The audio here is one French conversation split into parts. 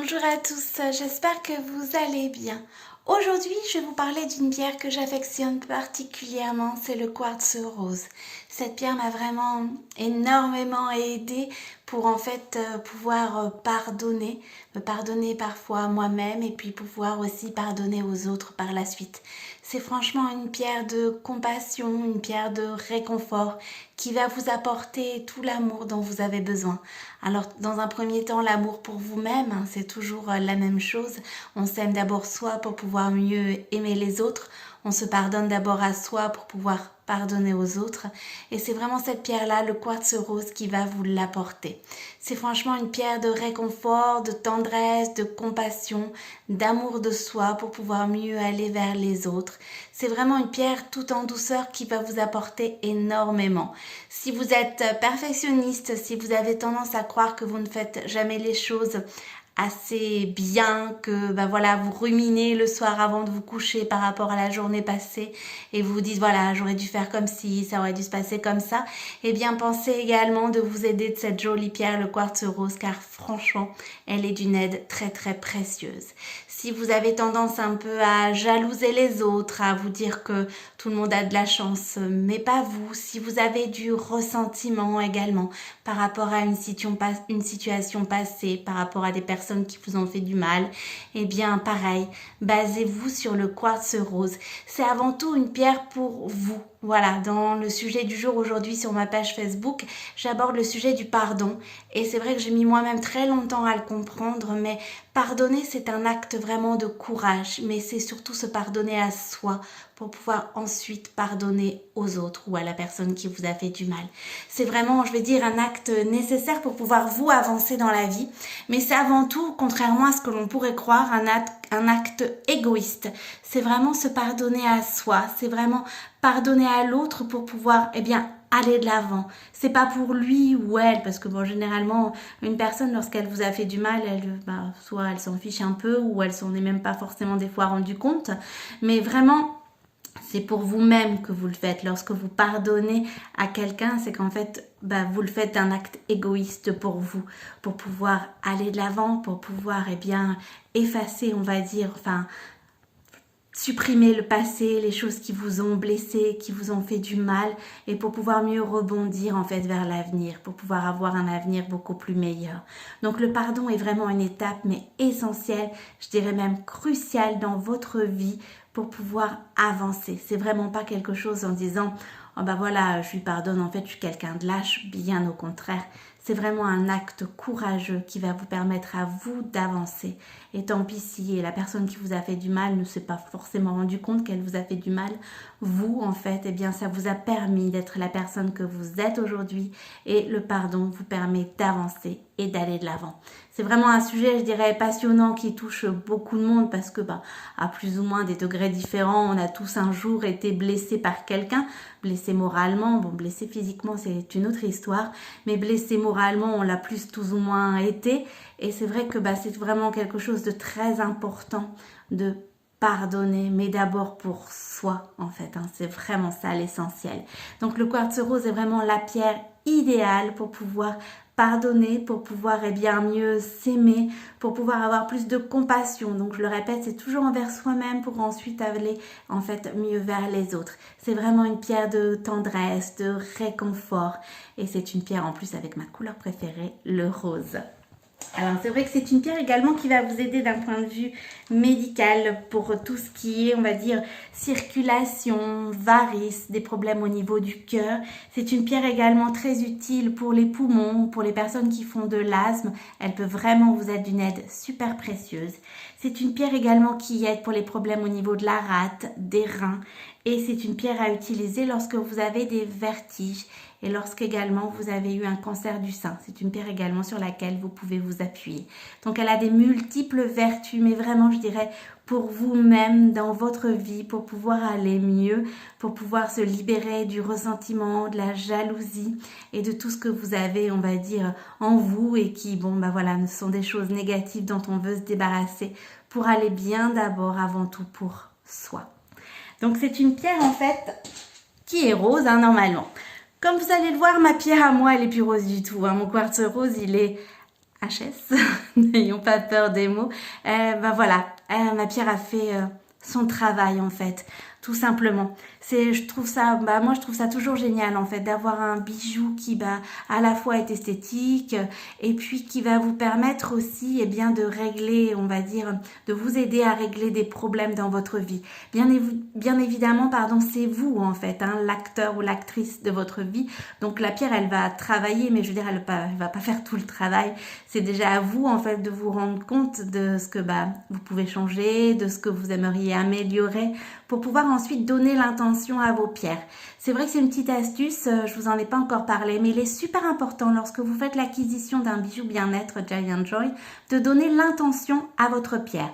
Bonjour à tous, j'espère que vous allez bien. Aujourd'hui, je vais vous parler d'une pierre que j'affectionne particulièrement, c'est le quartz rose. Cette pierre m'a vraiment énormément aidée pour pouvoir pardonner, me pardonner parfois à moi-même et puis pouvoir aussi pardonner aux autres par la suite. C'est franchement une pierre de compassion, une pierre de réconfort qui va vous apporter tout l'amour dont vous avez besoin. Alors, dans un premier temps, l'amour pour vous-même, c'est toujours la même chose. On s'aime d'abord soi pour pouvoir mieux aimer les autres. On se pardonne d'abord à soi pour pouvoir pardonner aux autres. Et c'est vraiment cette pierre-là, le quartz rose, qui va vous l'apporter. C'est franchement une pierre de réconfort, de tendresse, de compassion, d'amour de soi pour pouvoir mieux aller vers les autres. C'est vraiment une pierre tout en douceur qui va vous apporter énormément. Si vous êtes perfectionniste, si vous avez tendance à croire que vous ne faites jamais les choses assez bien, que vous ruminez le soir avant de vous coucher par rapport à la journée passée et vous vous dites voilà, j'aurais dû faire comme ci, ça aurait dû se passer comme ça, eh bien pensez également de vous aider de cette jolie pierre, le quartz rose, car franchement elle est d'une aide très très précieuse. Si vous avez tendance un peu à jalouser les autres, à vous dire que tout le monde a de la chance, mais pas vous, si vous avez du ressentiment également par rapport à une situation passée, par rapport à des personnes qui vous ont fait du mal, eh bien pareil, basez-vous sur le quartz rose. C'est avant tout une pierre pour vous. Voilà, dans le sujet du jour aujourd'hui sur ma page Facebook, j'aborde le sujet du pardon. Et c'est vrai que j'ai mis moi-même très longtemps à le comprendre, mais pardonner, c'est un acte vraiment de courage, mais c'est surtout se pardonner à soi pour pouvoir ensuite pardonner aux autres ou à la personne qui vous a fait du mal. C'est vraiment, je vais dire, un acte nécessaire pour pouvoir vous avancer dans la vie, mais c'est avant tout, contrairement à ce que l'on pourrait croire, un acte égoïste. C'est vraiment se pardonner à soi, c'est vraiment pardonner à l'autre pour pouvoir, aller de l'avant. C'est pas pour lui ou elle, parce que généralement, une personne, lorsqu'elle vous a fait du mal, soit elle s'en fiche un peu, ou elle s'en est même pas forcément des fois rendue compte, mais vraiment, c'est pour vous-même que vous le faites. Lorsque vous pardonnez à quelqu'un, c'est qu'en fait, vous le faites d'un acte égoïste pour vous, pour pouvoir aller de l'avant, pour pouvoir, effacer, on va dire, supprimer le passé, les choses qui vous ont blessé, qui vous ont fait du mal, et pour pouvoir mieux rebondir en fait vers l'avenir, pour pouvoir avoir un avenir beaucoup plus meilleur. Donc le pardon est vraiment une étape mais essentielle, je dirais même cruciale dans votre vie pour pouvoir avancer. C'est vraiment pas quelque chose en disant oh je lui pardonne, en fait je suis quelqu'un de lâche, bien au contraire. C'est vraiment un acte courageux qui va vous permettre à vous d'avancer. Et tant pis si la personne qui vous a fait du mal ne s'est pas forcément rendu compte qu'elle vous a fait du mal, vous en fait, ça vous a permis d'être la personne que vous êtes aujourd'hui et le pardon vous permet d'avancer et d'aller de l'avant. C'est vraiment un sujet, je dirais, passionnant qui touche beaucoup de monde parce que, à plus ou moins des degrés différents, on a tous un jour été blessés par quelqu'un, blessés moralement, blessés physiquement, c'est une autre histoire, mais blessés moralement, on l'a plus tous ou moins été. Et c'est vrai que c'est vraiment quelque chose de très important de pardonner, mais d'abord pour soi en fait, c'est vraiment ça l'essentiel. Donc le quartz rose est vraiment la pierre idéale pour pouvoir pardonner, pour pouvoir mieux s'aimer, pour pouvoir avoir plus de compassion. Donc je le répète, c'est toujours envers soi-même pour ensuite aller en fait mieux vers les autres. C'est vraiment une pierre de tendresse, de réconfort, et c'est une pierre en plus avec ma couleur préférée, le rose. Alors c'est vrai que c'est une pierre également qui va vous aider d'un point de vue médical pour tout ce qui est, on va dire, circulation, varices, des problèmes au niveau du cœur. C'est une pierre également très utile pour les poumons, pour les personnes qui font de l'asthme. Elle peut vraiment vous être d'une aide super précieuse. C'est une pierre également qui aide pour les problèmes au niveau de la rate, des reins. Et c'est une pierre à utiliser lorsque vous avez des vertiges et lorsqu'également vous avez eu un cancer du sein. C'est une pierre également sur laquelle vous pouvez vous appuyer. Donc elle a des multiples vertus, mais vraiment je dirais pour vous-même dans votre vie, pour pouvoir aller mieux, pour pouvoir se libérer du ressentiment, de la jalousie et de tout ce que vous avez, on va dire, en vous et qui, ne sont des choses négatives dont on veut se débarrasser pour aller bien d'abord, avant tout pour soi. Donc c'est une pierre en fait qui est rose normalement. Comme vous allez le voir, ma pierre à moi elle est plus rose du tout. Mon quartz rose il est HS, n'ayons pas peur des mots. Voilà, ma pierre a fait son travail en fait, tout simplement. Je trouve ça, moi je trouve ça toujours génial en fait d'avoir un bijou qui à la fois est esthétique et puis qui va vous permettre aussi de régler, on va dire, de vous aider à régler des problèmes dans votre vie. Bien évidemment, pardon, c'est vous en fait, l'acteur ou l'actrice de votre vie. Donc la pierre, elle va travailler, mais je veux dire, elle va pas faire tout le travail. C'est déjà à vous en fait de vous rendre compte de ce que vous pouvez changer, de ce que vous aimeriez améliorer pour pouvoir ensuite donner l'intention à vos pierres. C'est vrai que c'est une petite astuce, je vous en ai pas encore parlé, mais il est super important lorsque vous faites l'acquisition d'un bijou bien-être Giant Joy de donner l'intention à votre pierre.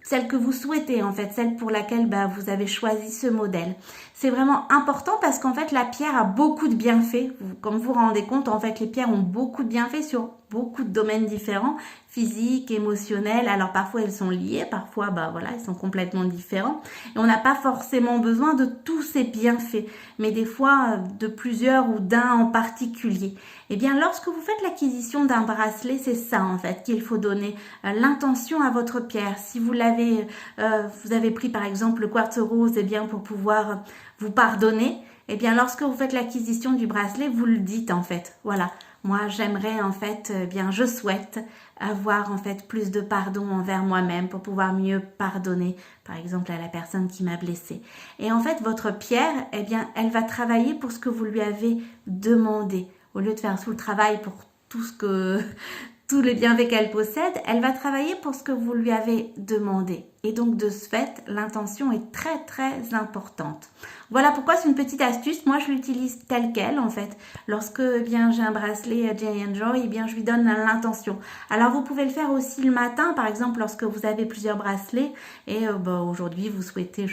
Celle que vous souhaitez en fait, celle pour laquelle vous avez choisi ce modèle. C'est vraiment important parce qu'en fait la pierre a beaucoup de bienfaits. Comme vous vous rendez compte, en fait les pierres ont beaucoup de bienfaits sur beaucoup de domaines différents, physiques, émotionnels. Alors parfois elles sont liées, parfois voilà, elles sont complètement différents. Et on n'a pas forcément besoin de tous ces bienfaits, mais des fois de plusieurs ou d'un en particulier. Eh bien lorsque vous faites l'acquisition d'un bracelet, c'est ça en fait qu'il faut donner l'intention à votre pierre. Si vous avez pris par exemple le quartz rose, pour pouvoir vous pardonner, lorsque vous faites l'acquisition du bracelet, vous le dites en fait. Voilà, moi j'aimerais en fait, je souhaite avoir en fait plus de pardon envers moi-même pour pouvoir mieux pardonner par exemple à la personne qui m'a blessée. Et en fait votre pierre, elle va travailler pour ce que vous lui avez demandé. Au lieu de faire tout le travail pour tous les bienfaits qu'elle possède, elle va travailler pour ce que vous lui avez demandé. Et donc de ce fait, l'intention est très très importante. Voilà pourquoi c'est une petite astuce. Moi je l'utilise telle qu'elle en fait. Lorsque j'ai un bracelet Giant Joy, je lui donne l'intention. Alors vous pouvez le faire aussi le matin, par exemple lorsque vous avez plusieurs bracelets et aujourd'hui vous souhaitez,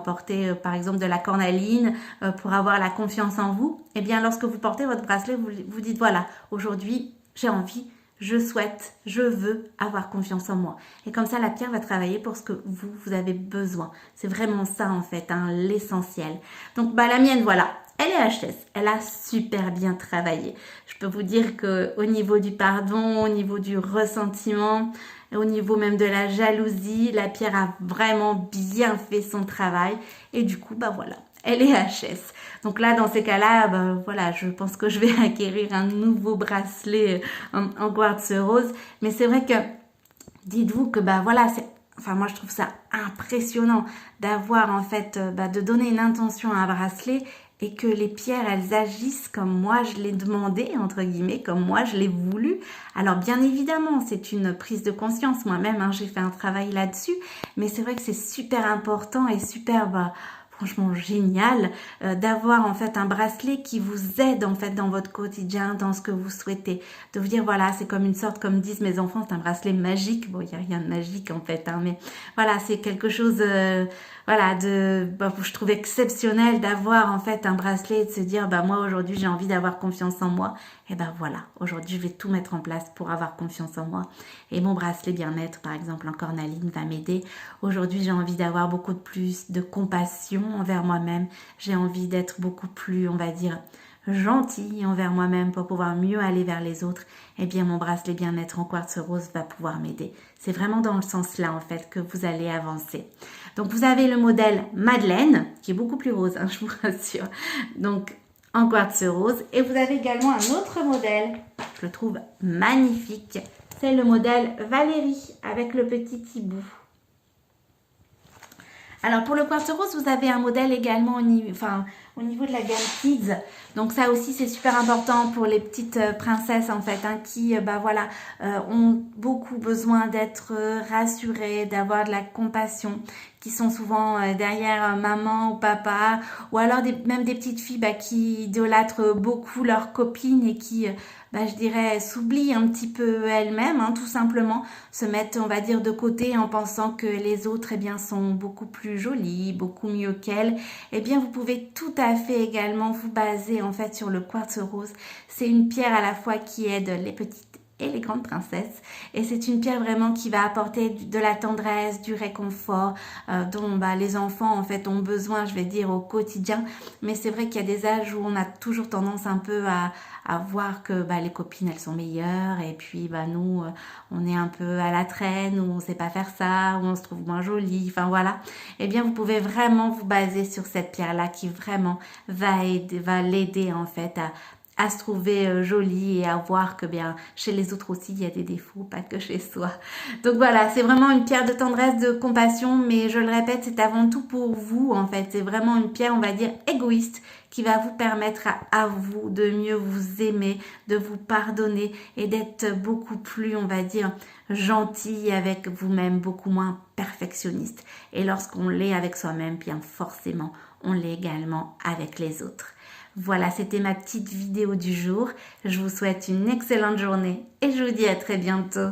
porter par exemple de la cornaline pour avoir la confiance en vous. Lorsque vous portez votre bracelet, vous dites voilà, aujourd'hui j'ai envie, je souhaite, je veux avoir confiance en moi. Et comme ça, la pierre va travailler pour ce que vous avez besoin. C'est vraiment ça, en fait, l'essentiel. Donc, la mienne, voilà, elle est HS. Elle a super bien travaillé. Je peux vous dire qu'au niveau du pardon, au niveau du ressentiment, au niveau même de la jalousie, la pierre a vraiment bien fait son travail. Et du coup, voilà, elle est HS. Donc là, dans ces cas-là, je pense que je vais acquérir un nouveau bracelet en quartz rose. Mais c'est vrai que, dites-vous que, moi je trouve ça impressionnant d'avoir en fait, de donner une intention à un bracelet et que les pierres, elles agissent comme moi je l'ai demandé, entre guillemets, comme moi je l'ai voulu. Alors bien évidemment, c'est une prise de conscience. Moi-même, j'ai fait un travail là-dessus. Mais c'est vrai que c'est super important et super... franchement génial d'avoir en fait un bracelet qui vous aide en fait dans votre quotidien, dans ce que vous souhaitez. De vous dire voilà, c'est comme une sorte, comme disent mes enfants, c'est un bracelet magique. Bon, il n'y a rien de magique en fait, mais voilà, c'est quelque chose je trouve exceptionnel d'avoir en fait un bracelet et de se dire moi aujourd'hui j'ai envie d'avoir confiance en moi. Et voilà, aujourd'hui je vais tout mettre en place pour avoir confiance en moi. Et mon bracelet bien-être par exemple en cornaline va m'aider. Aujourd'hui j'ai envie d'avoir beaucoup plus de compassion envers moi-même. J'ai envie d'être beaucoup plus, on va dire, gentille envers moi-même pour pouvoir mieux aller vers les autres. Mon bracelet bien-être en quartz rose va pouvoir m'aider. C'est vraiment dans le sens là en fait que vous allez avancer. Donc vous avez le modèle Madeleine qui est beaucoup plus rose, je vous rassure. Donc en quartz rose. Et vous avez également un autre modèle, je le trouve magnifique. C'est le modèle Valérie avec le petit hibou. Alors pour le quartz rose, vous avez un modèle également au niveau de la gamme Kids. Donc ça aussi c'est super important pour les petites princesses en fait qui ont beaucoup besoin d'être rassurées, d'avoir de la compassion, qui sont souvent derrière maman ou papa, ou alors même des petites filles qui idolâtrent beaucoup leurs copines et qui je dirais s'oublient un petit peu elles-mêmes, tout simplement, se mettent on va dire de côté en pensant que les autres sont beaucoup plus jolies, beaucoup mieux qu'elles. Vous pouvez tout à fait également vous baser en fait sur le quartz rose. C'est une pierre à la fois qui aide les petites et les grandes princesses. Et c'est une pierre vraiment qui va apporter de la tendresse, du réconfort dont les enfants en fait ont besoin, je vais dire, au quotidien. Mais c'est vrai qu'il y a des âges où on a toujours tendance un peu à voir que les copines elles sont meilleures et puis nous on est un peu à la traîne, ou on sait pas faire ça, ou on se trouve moins jolie, enfin voilà. Eh bien vous pouvez vraiment vous baser sur cette pierre là qui vraiment va l'aider en fait à se trouver jolie et à voir que bien chez les autres aussi il y a des défauts, pas que chez soi. Donc voilà, c'est vraiment une pierre de tendresse, de compassion, mais je le répète, c'est avant tout pour vous en fait. C'est vraiment une pierre, on va dire, égoïste qui va vous permettre à vous de mieux vous aimer, de vous pardonner et d'être beaucoup plus, on va dire, gentil avec vous-même, beaucoup moins perfectionniste. Et lorsqu'on l'est avec soi-même, bien forcément, on l'est également avec les autres. Voilà, c'était ma petite vidéo du jour. Je vous souhaite une excellente journée et je vous dis à très bientôt.